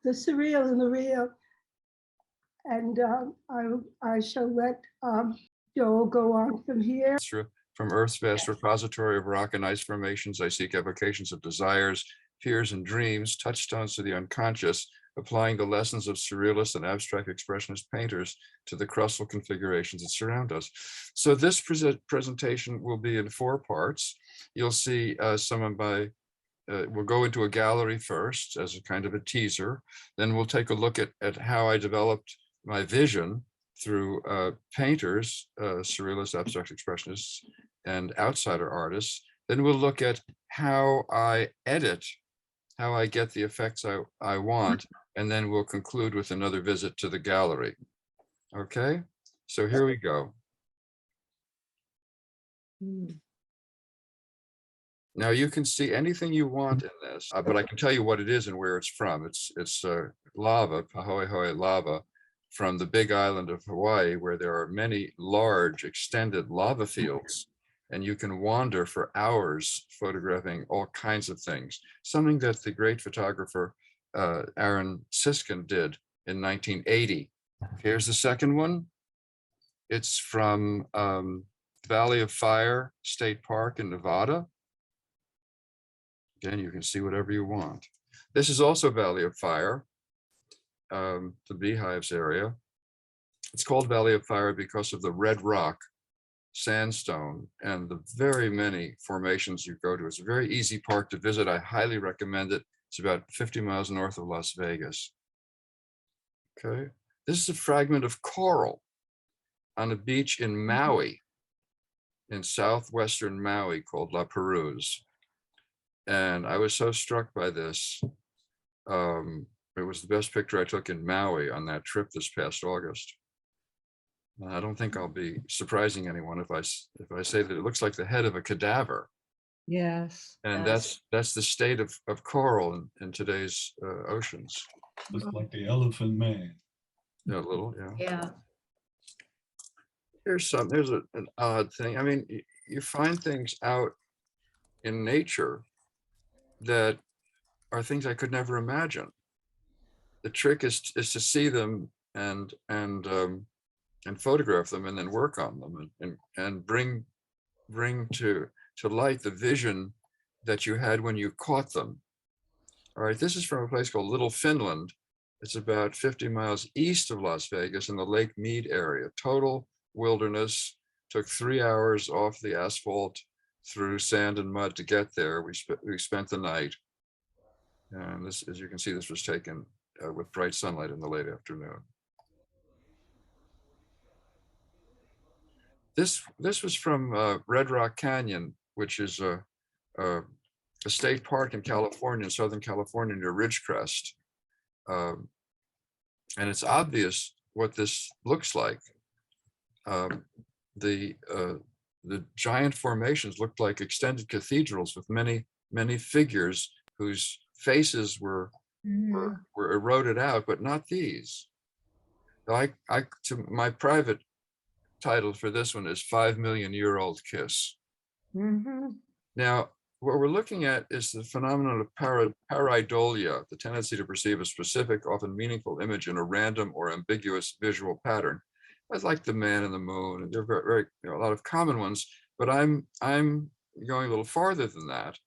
the surreal and the real. And I shall let Joel go on from here. From Earth's vast repository of rock and ice formations, I seek evocations of desires, fears, and dreams, touchstones to the unconscious, applying the lessons of surrealist and abstract expressionist painters to the crustal configurations that surround us. So this presentation will be in 4 parts. You'll see we'll go into a gallery first as a kind of a teaser. Then we'll take a look at how I developed my vision through painters, surrealists, abstract expressionists, and outsider artists. Then we'll look at how I edit, how I get the effects I want, and then we'll conclude with another visit to the gallery. Okay, so here we go. Now you can see anything you want in this, but I can tell you what it is and where it's from. It's lava, pahoehoe lava, from the big island of Hawaii, where there are many large extended lava fields, and you can wander for hours photographing all kinds of things. Something that the great photographer Aaron Siskin did in 1980. Here's the second one. It's from Valley of Fire State Park in Nevada. Again, you can see whatever you want. This is also Valley of Fire, the Beehives area. It's called Valley of Fire because of the red rock sandstone and the very many formations you go to. It's a very easy park to visit. I highly recommend it. It's about 50 miles north of Las Vegas. Okay, this is a fragment of coral on a beach in Maui, in southwestern Maui, called La Perouse. And I was so struck by this. It was the best picture I took in Maui on that trip this past August. I don't think I'll be surprising anyone if I say that it looks like the head of a cadaver. Yes. And yes. that's the state of coral in today's oceans. Looks like the Elephant Man. Yeah, a little, yeah. Yeah. There's an odd thing. I mean, you find things out in nature that are things I could never imagine. The trick is to see them and photograph them and then work on them and bring to light the vision that you had when you caught them. All right, this is from a place called Little Finland. It's about 50 miles east of Las Vegas in the Lake Mead area. Total wilderness. Took 3 hours off the asphalt through sand and mud to get there. We spent the night. And this, as you can see, this was taken with bright sunlight in the late afternoon. This was from Red Rock Canyon, which is a state park in California, in Southern California, near Ridgecrest. And it's obvious what this looks like. The giant formations looked like extended cathedrals with many figures whose faces were eroded out, but not these. My private title for this one is 5 Million Year Old Kiss. Now, what we're looking at is the phenomenon of pareidolia, the tendency to perceive a specific, often meaningful image in a random or ambiguous visual pattern. I like the man and the moon, and there are a lot of common ones, but I'm going a little farther than that.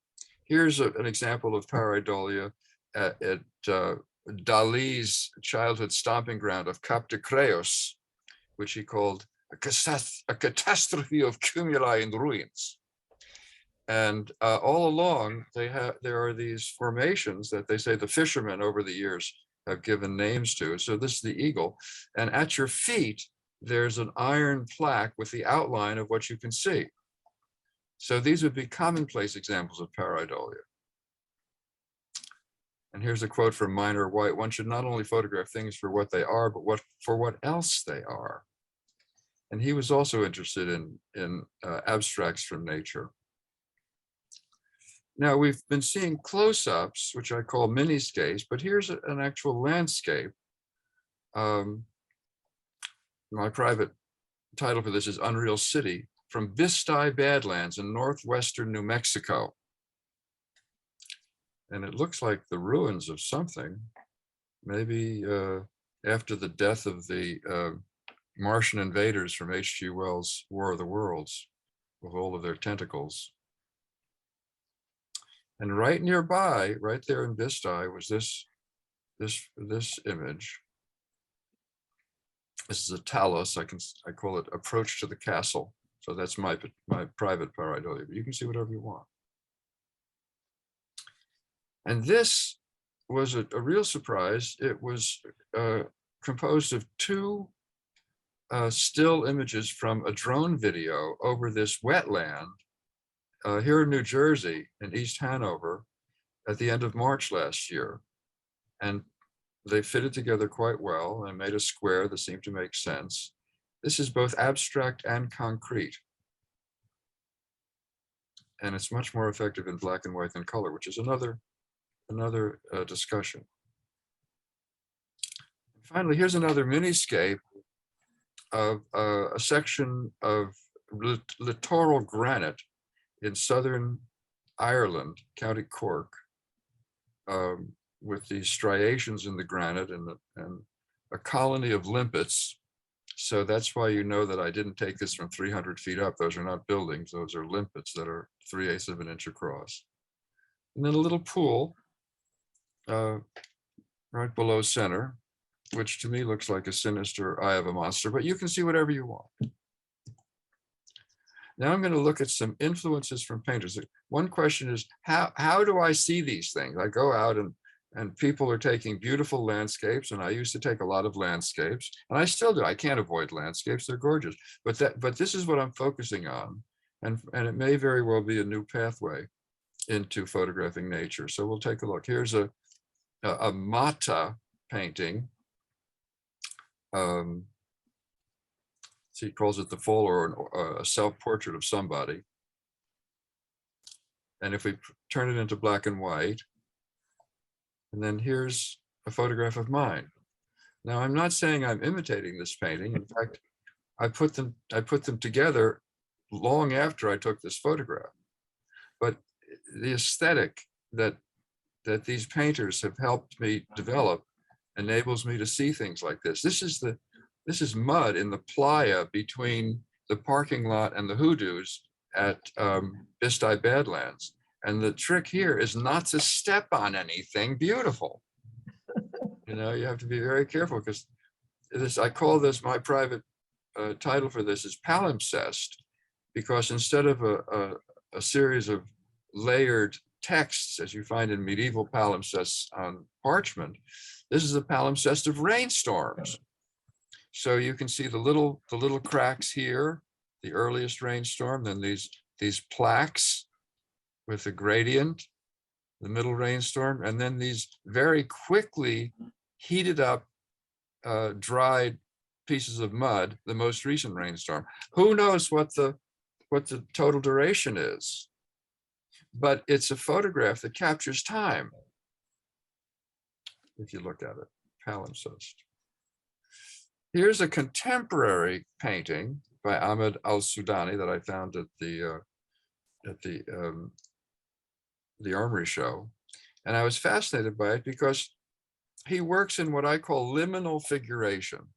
Here's an example of pareidolia at Dali's childhood stomping ground of Cap de Creus, which he called a catastrophe of cumuli and ruins. And all along, there are these formations that they say the fishermen over the years have given names to. So this is the eagle, and at your feet, there's an iron plaque with the outline of what you can see. So these would be commonplace examples of pareidolia. And here's a quote from Minor White: "One should not only photograph things for what they are, but for what else they are." And he was also interested in abstracts from nature. Now, we've been seeing close-ups, which I call miniscapes, but here's an actual landscape. My private title for this is Unreal City, from Vistay Badlands in northwestern New Mexico. And it looks like the ruins of something. maybe after the death of the Martian invaders from H.G. Wells' War of the Worlds, with all of their tentacles. And right nearby, right there in Vista, was this image. This is a talus. I call it Approach to the Castle. So that's my private pareidolia, but you can see whatever you want. And this was a real surprise. It was composed of two still images from a drone video over this wetland here in New Jersey, in East Hanover, at the end of March last year. And they fitted together quite well and made a square that seemed to make sense. This is both abstract and concrete. And it's much more effective in black and white than color, which is another discussion. Finally, here's another miniscape of a section of littoral granite in southern Ireland, County Cork, with these striations in the granite and a colony of limpets. So that's why you know that I didn't take this from 300 feet up. Those are not buildings. Those are limpets that are 3/8 of an inch across. And then a little pool right below center, which to me looks like a sinister eye of a monster, but you can see whatever you want. Now I'm going to look at some influences from painters. One question is, how do I see these things? I go out and people are taking beautiful landscapes, and I used to take a lot of landscapes, and I still do. I can't avoid landscapes. They're gorgeous. But this is what I'm focusing on. And it may very well be a new pathway into photographing nature. So we'll take a look. Here's a Mata painting. He calls it the fall, or a self-portrait of somebody. And if we turn it into black and white, and then here's a photograph of mine. Now, I'm not saying I'm imitating this painting. In fact, I put them together long after I took this photograph. But the aesthetic that these painters have helped me develop enables me to see things like this. This is mud in the playa between the parking lot and the hoodoos at Vista Badlands. And the trick here is not to step on anything beautiful. You know, you have to be very careful, because I call this, my private title for this is palimpsest, because instead of a series of layered texts, as you find in medieval palimpsests on parchment, this is a palimpsest of rainstorms. So you can see the little cracks here, the earliest rainstorm, then these plaques with the gradient, the middle rainstorm, and then these very quickly heated up, dried pieces of mud, the most recent rainstorm. Who knows what the total duration is? But it's a photograph that captures time, if you look at it, palimpsest. Here's a contemporary painting by Ahmed Al-Sudani that I found at the Armory show. And I was fascinated by it because he works in what I call liminal figuration,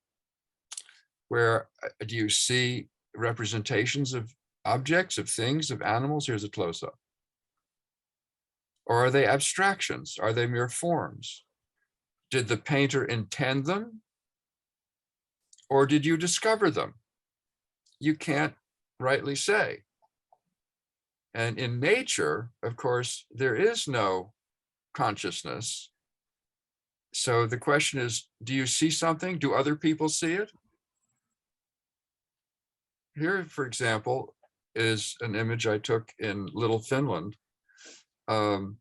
where do you see representations of objects, of things, of animals? Here's a close-up. Or are they abstractions? Are they mere forms? Did the painter intend them? Or did you discover them? You can't rightly say. And in nature, of course, there is no consciousness. So the question is, do you see something? Do other people see it? Here, for example, is an image I took in Little Finland. And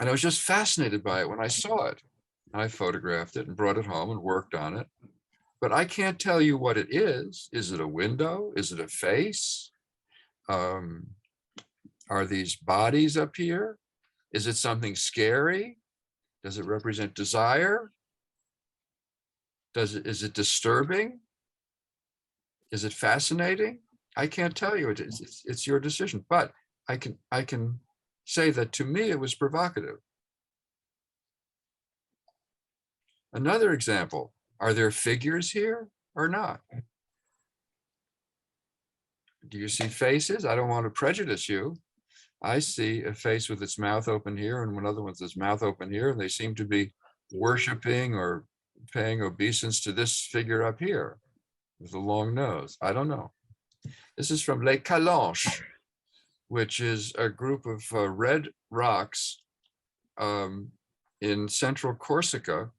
I was just fascinated by it when I saw it. I photographed it and brought it home and worked on it. But I can't tell you what it is. Is it a window? Is it a face? Are these bodies up here? Is it something scary? Does it represent desire? Is it disturbing? Is it fascinating? I can't tell you. It's your decision. But I can say that to me it was provocative. Another example, are there figures here or not? Do you see faces? I don't want to prejudice you. I see a face with its mouth open here and another with its mouth open here, and they seem to be worshiping or paying obeisance to this figure up here with a long nose. I don't know. This is from Les Calanches, which is a group of red rocks in central Corsica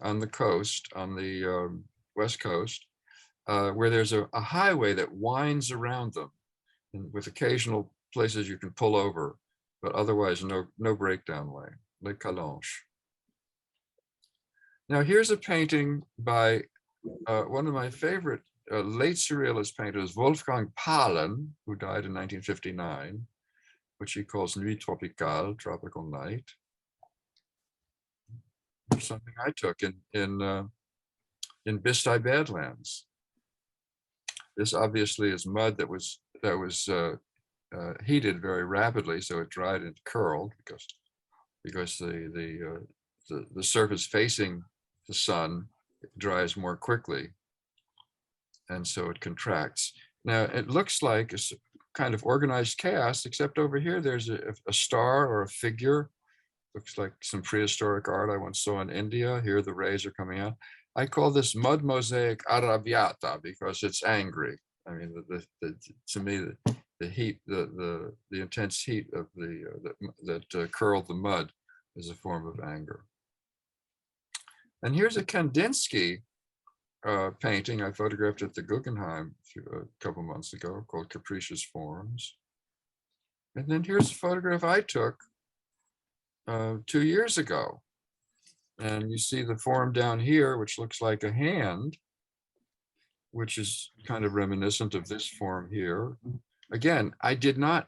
on the coast, on the west coast, where there's a highway that winds around them, and with occasional places you can pull over, but otherwise no breakdown way. Les Calanches. Now here's a painting by one of my favorite late Surrealist painters, Wolfgang Pahlen, who died in 1959, which he calls Nuit Tropicale, tropical night. Something I took in Bistai Badlands. This obviously is mud that was heated very rapidly, so it dried and curled because the surface facing the sun dries more quickly, and so it contracts. Now it looks like a kind of organized chaos, except over here there's a star or a figure. Looks like some prehistoric art I once saw in India. Here the rays are coming out. I call this mud mosaic arrabbiata because it's angry. I mean, to me, the heat, the intense heat of that curled the mud is a form of anger. And here's a Kandinsky painting I photographed at the Guggenheim a couple months ago called Capricious Forms. And then here's a photograph I took 2 years ago. And you see the form down here, which looks like a hand, which is kind of reminiscent of this form here. Again, I did not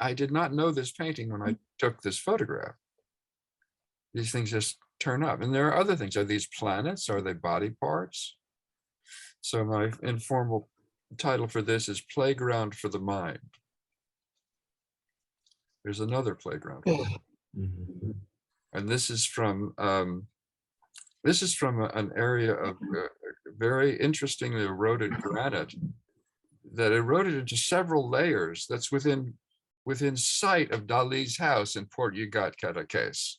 know this painting when I took this photograph. These things just turn up. And there are other things. Are these planets? Are they body parts? So my informal title for this is Playground for the Mind. There's another playground. And this is from an area of very interestingly eroded granite that eroded into several layers. That's within sight of Dali's house in Port Yugat, Cadaqués.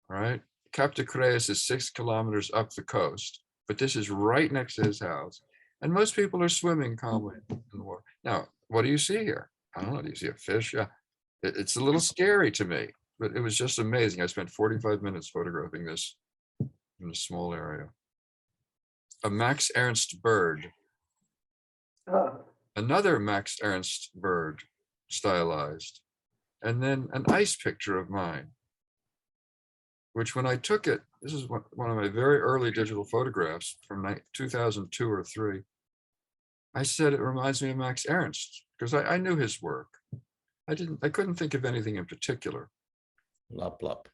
All right, Cap de Creus is 6 kilometers up the coast, but this is right next to his house, and most people are swimming calmly in the water. Now, what do you see here? I don't know. Do you see a fish? Yeah, it's a little scary to me, but it was just amazing. I spent 45 minutes photographing this in a small area. A Max Ernst bird. Another Max Ernst bird, stylized. And then an ice picture of mine, which when I took it, this is one of my very early digital photographs from 2002 or 3. I said it reminds me of Max Ernst because I knew his work. I couldn't think of anything in particular. Lop, lop.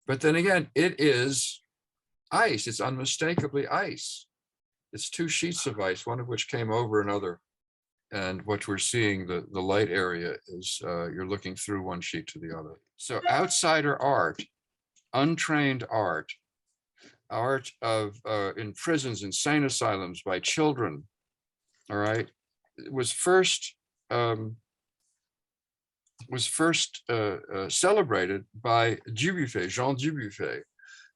But then again, it is ice. It's unmistakably ice. It's 2 sheets of ice, one of which came over another. And what we're seeing, the light area is you're looking through one sheet to the other. So outsider art, untrained art of in prisons, insane asylums by children, all right, was first celebrated by Dubuffet, Jean Dubuffet.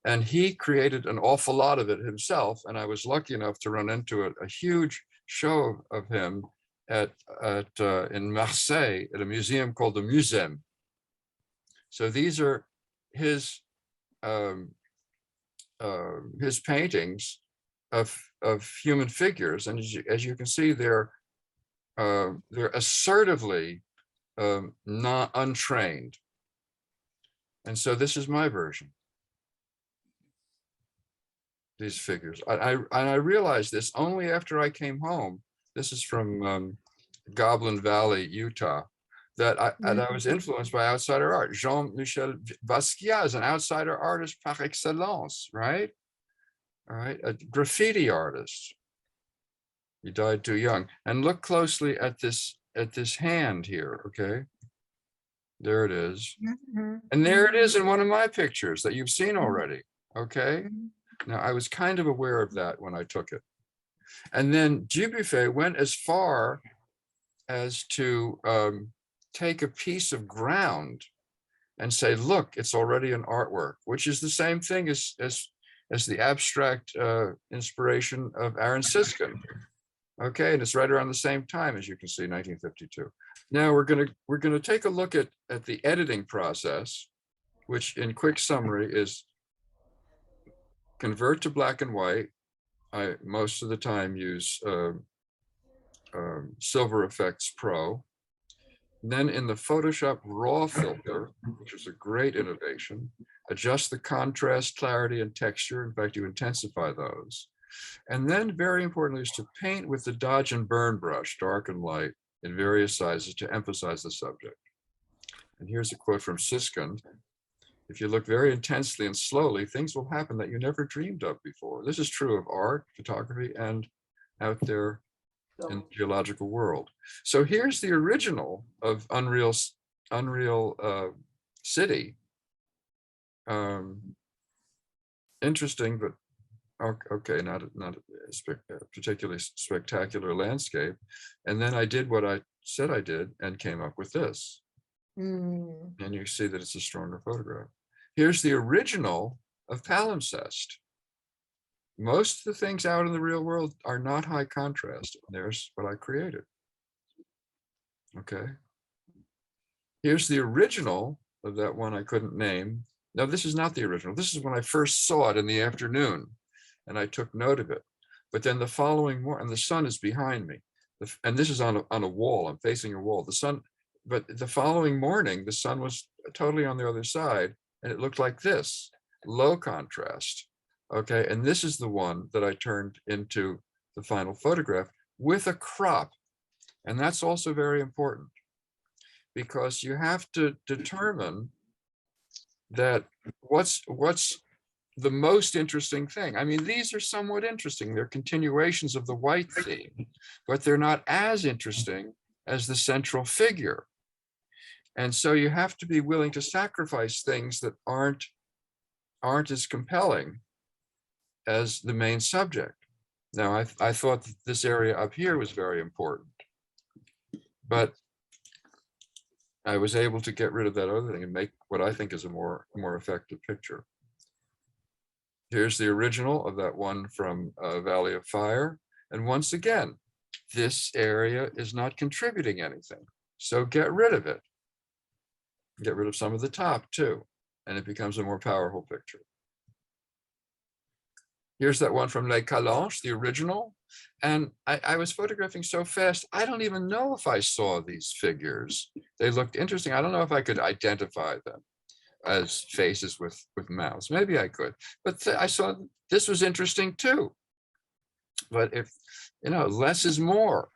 And he created an awful lot of it himself. And I was lucky enough to run into a huge show of him in Marseille at a museum called the Muséum. So these are his paintings of human figures, and as you can see, they're assertively not untrained. And so this is my version. These figures. I realized this only after I came home. This is from Goblin Valley, Utah, that I was influenced by outsider art. Jean-Michel Basquiat is an outsider artist par excellence, right? All right, a graffiti artist. He died too young. And look closely at this hand here, okay? There it is. And there it is in one of my pictures that you've seen already, okay? Now, I was kind of aware of that when I took it. And then Dubuffet went as far as to take a piece of ground and say, look, it's already an artwork, which is the same thing as the abstract inspiration of Aaron Siskin. Okay, and it's right around the same time, as you can see, 1952. Now we're gonna take a look at the editing process, which in quick summary is convert to black and white. I most of the time use Silver Effects Pro. Then in the Photoshop RAW filter, which is a great innovation, adjust the contrast, clarity, and texture. In fact, you intensify those. And then very importantly is to paint with the dodge and burn brush, dark and light, in various sizes to emphasize the subject. And here's a quote from Siskin. If you look very intensely and slowly, things will happen that you never dreamed of before. This is true of art, photography, and out there in the geological world. So here's the original of Unreal City. Interesting, but okay, not a particularly spectacular landscape. And then I did what I said I did and came up with this. And you see that it's a stronger photograph. Here's the original of palimpsest. Most of the things out in the real world are not high contrast. There's what I created. Okay. Here's the original of that one I couldn't name. No, this is not the original. This is when I first saw it in the afternoon, and I took note of it. But then the following morning, and the sun is behind me, and this is on a wall. I'm facing a wall. The sun, but the following morning, the sun was totally on the other side, and it looked like this, low contrast. Okay, and this is the one that I turned into the final photograph with a crop. And that's also very important because you have to determine that what's the most interesting thing. I mean, these are somewhat interesting. They're continuations of the white theme, but they're not as interesting as the central figure. And so you have to be willing to sacrifice things that aren't as compelling as the main subject. Now, I thought that this area up here was very important, but I was able to get rid of that other thing and make what I think is a more effective picture. Here's the original of that one from Valley of Fire. And once again, this area is not contributing anything. So get rid of it. Get rid of some of the top too, and it becomes a more powerful picture. Here's that one from Les Calanches, the original. And I was photographing so fast, I don't even know if I saw these figures. They looked interesting. I don't know if I could identify them as faces with mouths. Maybe I could, but I saw this was interesting too. But if, less is more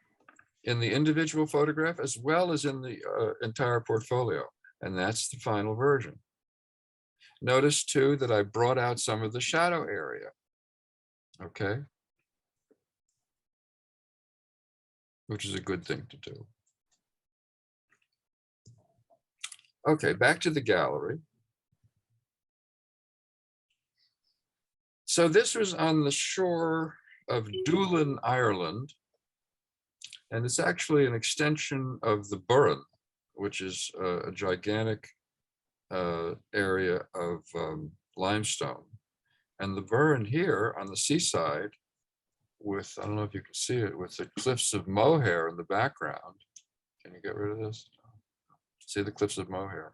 in the individual photograph as well as in the entire portfolio. And that's the final version. Notice too that I brought out some of the shadow area. Okay. Which is a good thing to do. Okay, back to the gallery. So this was on the shore of Doolin, Ireland, and it's actually an extension of the Burren, which is a gigantic area of limestone. And the Burren here on the seaside with, I don't know if you can see it, with the cliffs of mohair in the background. Can you get rid of this? See the cliffs of mohair.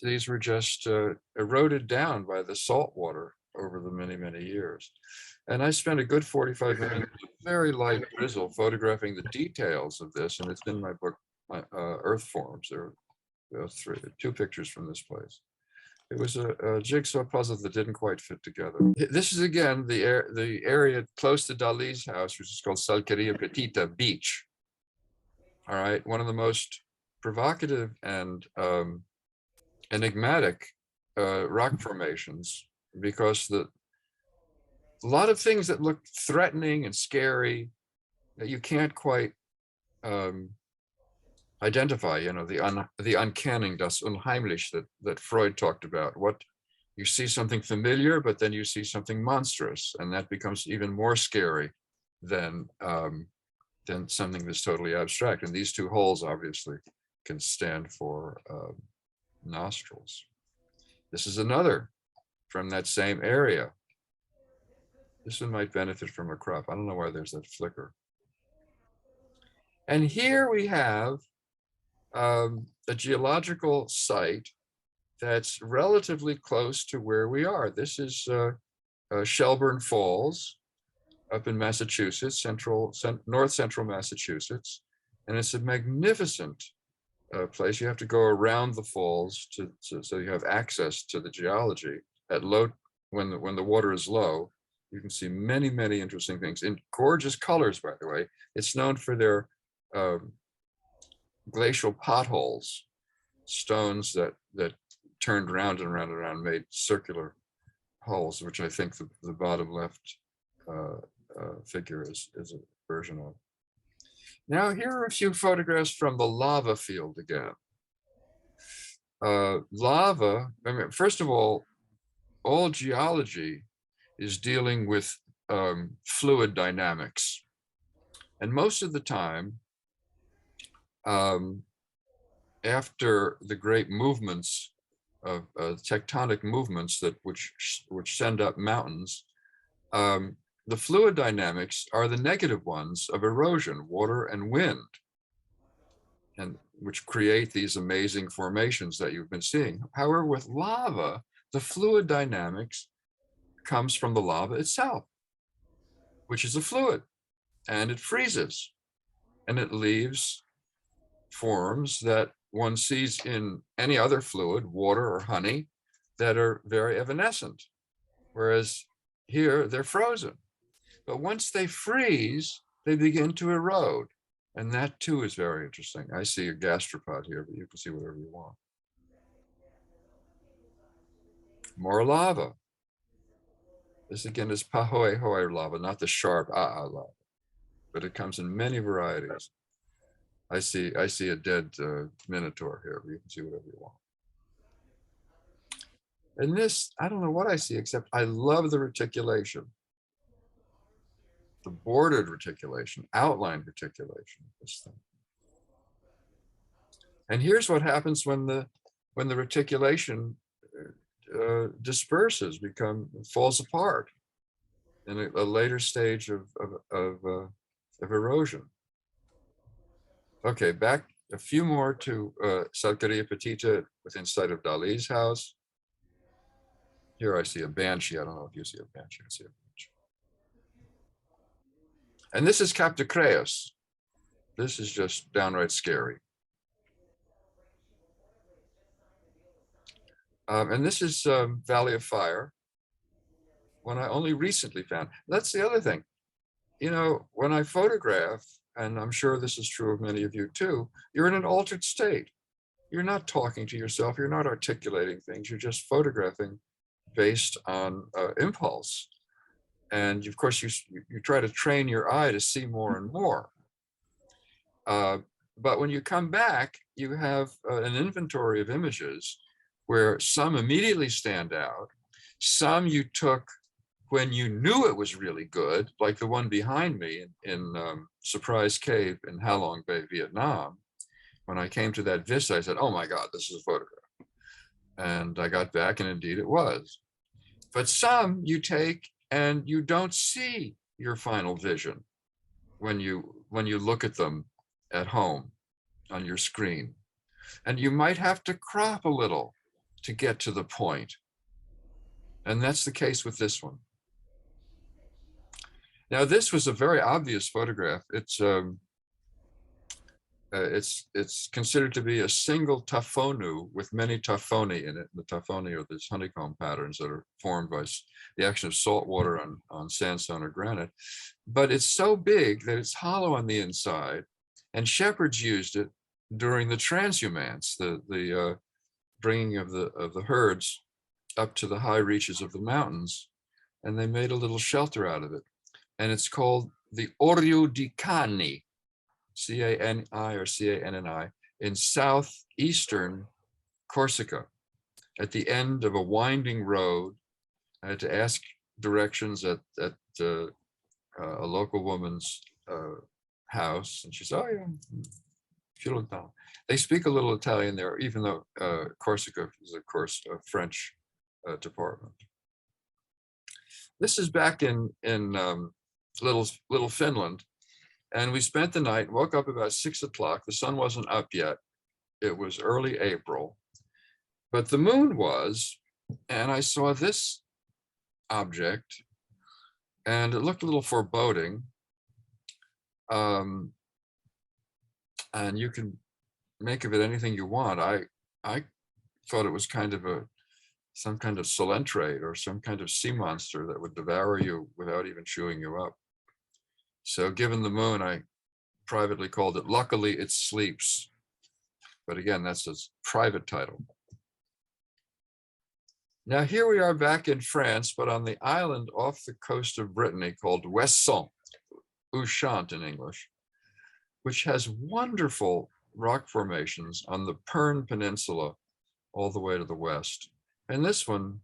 These were just eroded down by the salt water over the many years. And I spent a good 45 minutes, very light drizzle, photographing the details of this. And it's in my book, Earth Forms. There are two pictures from this place. It was a jigsaw puzzle that didn't quite fit together. This is again the area close to Dali's house, which is called Salqueria Petita Beach. All right, one of the most provocative and enigmatic rock formations, because a lot of things that look threatening and scary that you can't quite identify, the uncanny, das Unheimlich that Freud talked about, what You see something familiar, but then you see something monstrous, and that becomes even more scary than something that's totally abstract. And these two holes obviously can stand for nostrils. This is another from that same area. This one might benefit from a crop. I don't know why there's that flicker. And here we have a geological site that's relatively close to where we are. This is Shelburne Falls up in Massachusetts, north central Massachusetts. And it's a magnificent place. You have to go around the falls so you have access to the geology at low, when the water is low. You can see many, many interesting things in gorgeous colors, by the way. It's known for their glacial potholes, stones that turned round and round and round, made circular holes, which I think the bottom left figure is a version of. Now, here are a few photographs from the lava field again. Lava, I mean, first of all geology is dealing with fluid dynamics. And most of the time, after the great movements of tectonic movements which send up mountains, the fluid dynamics are the negative ones of erosion, water and wind, and which create these amazing formations that you've been seeing. However, with lava, the fluid dynamics comes from the lava itself, which is a fluid, and it freezes, and it leaves forms that one sees in any other fluid, water or honey, that are very evanescent, whereas here they're frozen. But once they freeze, they begin to erode, and that too is very interesting. I see a gastropod here, but you can see whatever you want. More lava. This again is pahoehoe lava, not the sharp lava, but it comes in many varieties. I see a dead minotaur here, but you can see whatever you want. And this, I don't know what I see, except I love the reticulation. The bordered reticulation, outline reticulation, this thing. And here's what happens when the reticulation disperses, falls apart in a later stage of erosion. Okay, back a few more to Salcaria Petita within sight of Dali's house. Here I see a banshee. I don't know if you see a banshee. I see a banshee. And this is Captocreus. This is just downright scary. And this is Valley of Fire, one I only recently found. That's the other thing. You know, when I photograph, and I'm sure this is true of many of you too, you're in an altered state. You're not talking to yourself. You're not articulating things. You're just photographing based on impulse. And of course, you try to train your eye to see more and more. But when you come back, you have an inventory of images where some immediately stand out, some you took when you knew it was really good, like the one behind me in Surprise Cave in Halong Bay, Vietnam. When I came to that vista, I said, oh my God, this is a photograph. And I got back, and indeed it was. But some you take and you don't see your final vision when you look at them at home on your screen. And you might have to crop a little to get to the point. And that's the case with this one. Now, this was a very obvious photograph. It's considered to be a single taphonu with many taphoni in it. The taphoni are these honeycomb patterns that are formed by the action of salt water on sandstone or granite. But it's so big that it's hollow on the inside, and shepherds used it during the transhumance, the bringing of the herds up to the high reaches of the mountains, and they made a little shelter out of it. And it's called the Orio di Cani, C-A-N-I or C-A-N-N-I, in southeastern Corsica. at the end of a winding road. I had to ask directions at a local woman's house, and she said, "Oh yeah, they speak a little Italian there, even though Corsica is, of course, a French department." This is back in little Finland, and we spent the night. Woke up about 6 o'clock. The sun wasn't up yet. It was early April, but the moon was, and I saw this object, and it looked a little foreboding. And you can make of it anything you want. I thought it was kind of some kind of coelenterate or some kind of sea monster that would devour you without even chewing you up. So given the moon, I privately called it "Luckily It Sleeps." But again, that's a private title. Now here we are back in France, but on the island off the coast of Brittany called Ouessant, Ushant in English, which has wonderful rock formations on the Pern Peninsula all the way to the west. And this one,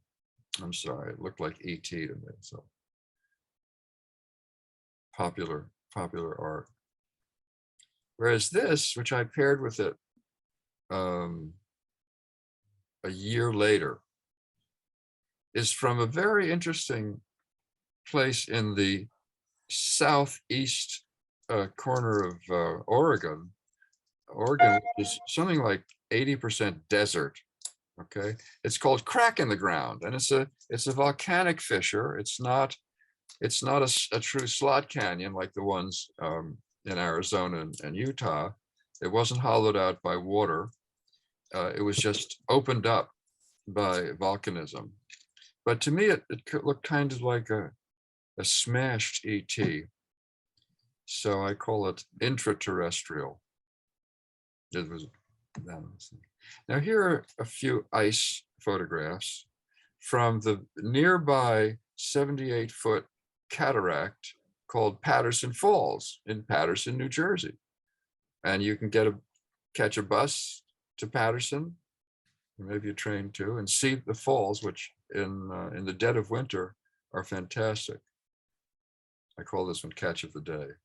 I'm sorry, it looked like ET to me, so popular art. Whereas this, which I paired with it a year later, is from a very interesting place in the southeast corner of Oregon, which is something like 80% desert. Okay, it's called Crack in the Ground, and it's a volcanic fissure. It's not a true slot canyon like the ones in Arizona and Utah. It wasn't hollowed out by water. It was just opened up by volcanism. But to me, it looked kind of like a smashed ET. So I call it intraterrestrial. It was. Now here are a few ice photographs from the nearby 78-foot cataract called Patterson Falls in Patterson, New Jersey. And you can catch a bus to Patterson, maybe a train too, and see the falls, which in the dead of winter are fantastic. I call this one Catch of the Day.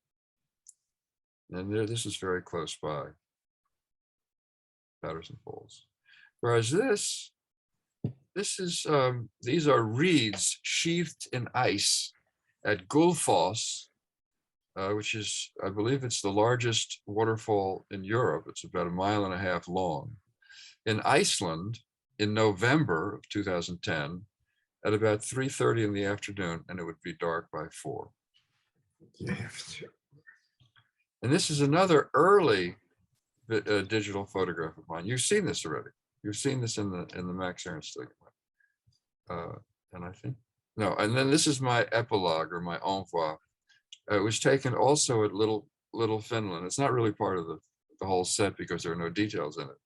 And this is very close by, Patterson Falls. Whereas this is, these are reeds sheathed in ice at Gullfoss, which is, I believe it's the largest waterfall in Europe. It's about 1.5 miles long. In Iceland, in November of 2010, at about 3:30 in the afternoon, and it would be dark by 4. And this is another early digital photograph of mine. You've seen this already. You've seen this in the Max Ernst and I think no. And then this is my epilogue or my envoi. It was taken also at Little Finland. It's not really part of the whole set because there are no details in it.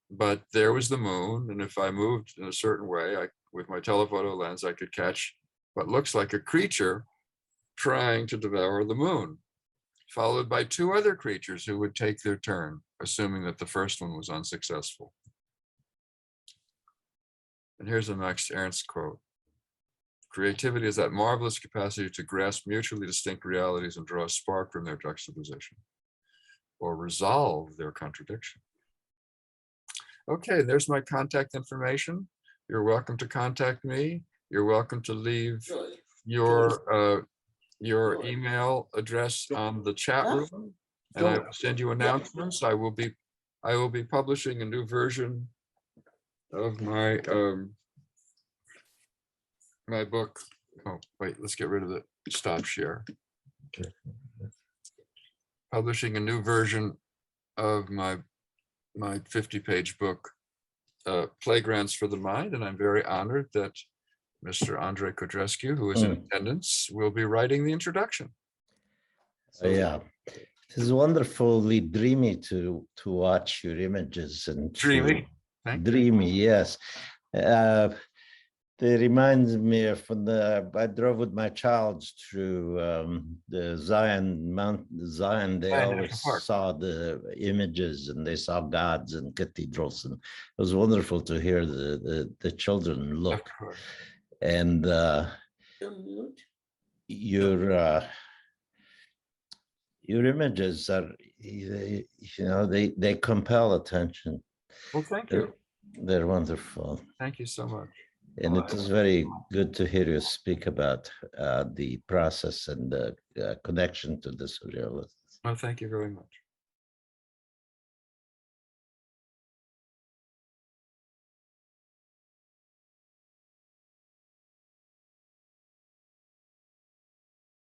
But there was the moon, and if I moved in a certain way, with my telephoto lens, I could catch what looks like a creature trying to devour the moon, followed by 2 other creatures who would take their turn, assuming that the first one was unsuccessful. And here's a Max Ernst quote: "Creativity is that marvelous capacity to grasp mutually distinct realities and draw a spark from their juxtaposition, or resolve their contradiction." Okay, there's my contact information. You're welcome to contact me. You're welcome to leave your email address on the chat room, and I will send you announcements. I will be publishing a new version of my my book. Oh, wait, let's get rid of the stop share. Okay. Publishing a new version of my 50-page book, Playgrounds for the Mind, and I'm very honored that Mr. Andrei Codrescu, who is in attendance, will be writing the introduction. So, yeah, it is wonderfully dreamy to watch your images and dreamy. dreamy, yes. They reminds me of when I drove with my child through the Zion. They Zion always National Park. saw the images and they saw gods and cathedrals, and it was wonderful to hear the children Of look. course. And your images are, they compel attention. Well, thank They're, you. they're wonderful. Thank you so much. And it is very good to hear you speak about the process and the connection to the surrealists. Well, thank you very much.